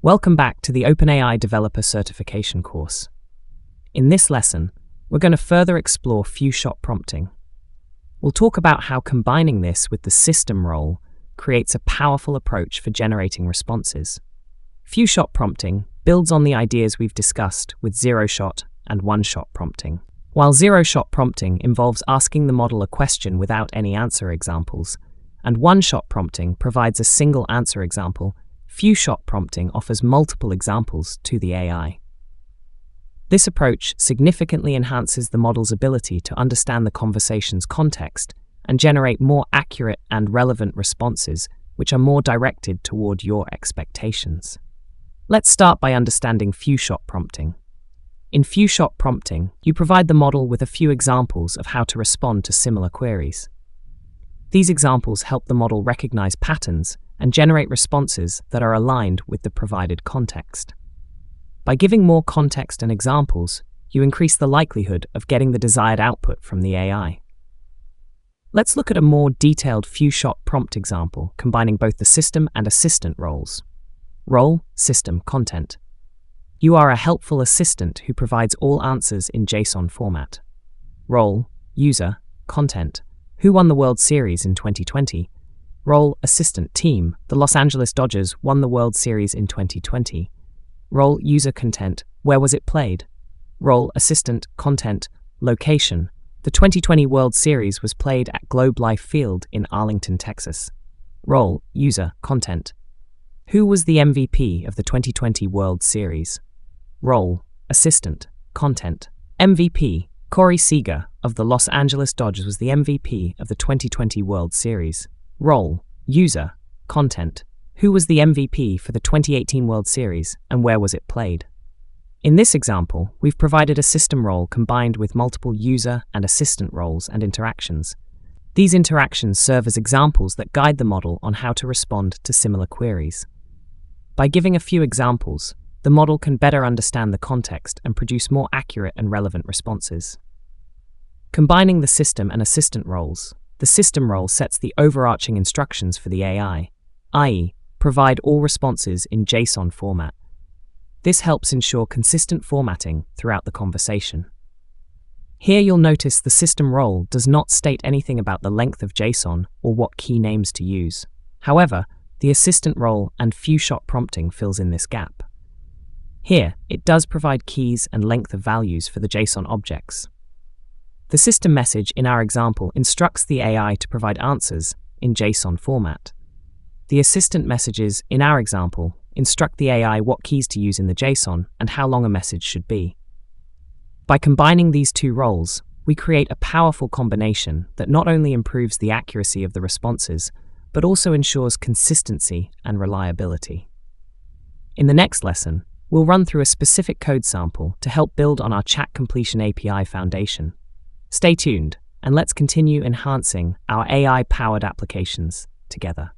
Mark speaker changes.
Speaker 1: Welcome back to the OpenAI Developer Certification course. In this lesson, we're going to further explore few-shot prompting. We'll talk about how combining this with the system role creates a powerful approach for generating responses. Few-shot prompting builds on the ideas we've discussed with zero-shot and one-shot prompting. While zero-shot prompting involves asking the model a question without any answer examples, and one-shot prompting provides a single answer example, few-shot prompting offers multiple examples to the AI. This approach significantly enhances the model's ability to understand the conversation's context and generate more accurate and relevant responses which are more directed toward your expectations. Let's start by understanding few-shot prompting. In few-shot prompting, you provide the model with a few examples of how to respond to similar queries. These examples help the model recognize patterns and generate responses that are aligned with the provided context. By giving more context and examples, you increase the likelihood of getting the desired output from the AI. Let's look at a more detailed few-shot prompt example combining both the system and assistant roles. Role, system, content. You are a helpful assistant who provides all answers in JSON format. Role, user, content. Who won the World Series in 2020? Role, assistant, team. The Los Angeles Dodgers won the World Series in 2020. Role, user, content. Where was it played? Role, assistant, content, location. The 2020 World Series was played at Globe Life Field in Arlington, Texas. Role, user, content. Who was the MVP of the 2020 World Series? Role, assistant, content. MVP, Corey Seager of the Los Angeles Dodgers was the MVP of the 2020 World Series. Role, user, content. Who was the MVP for the 2018 World Series and where was it played? In this example, we've provided a system role combined with multiple user and assistant roles and interactions. These interactions serve as examples that guide the model on how to respond to similar queries. By giving a few examples, the model can better understand the context and produce more accurate and relevant responses. Combining the system and assistant roles, the system role sets the overarching instructions for the AI, i.e., provide all responses in JSON format. This helps ensure consistent formatting throughout the conversation. Here you'll notice the system role does not state anything about the length of JSON or what key names to use. However, the assistant role and few-shot prompting fills in this gap. Here, it does provide keys and length of values for the JSON objects. The system message in our example instructs the AI to provide answers in JSON format. The assistant messages in our example instruct the AI what keys to use in the JSON and how long a message should be. By combining these two roles, we create a powerful combination that not only improves the accuracy of the responses, but also ensures consistency and reliability. In the next lesson, we'll run through a specific code sample to help build on our Chat Completion API foundation. Stay tuned, and let's continue enhancing our AI-powered applications together.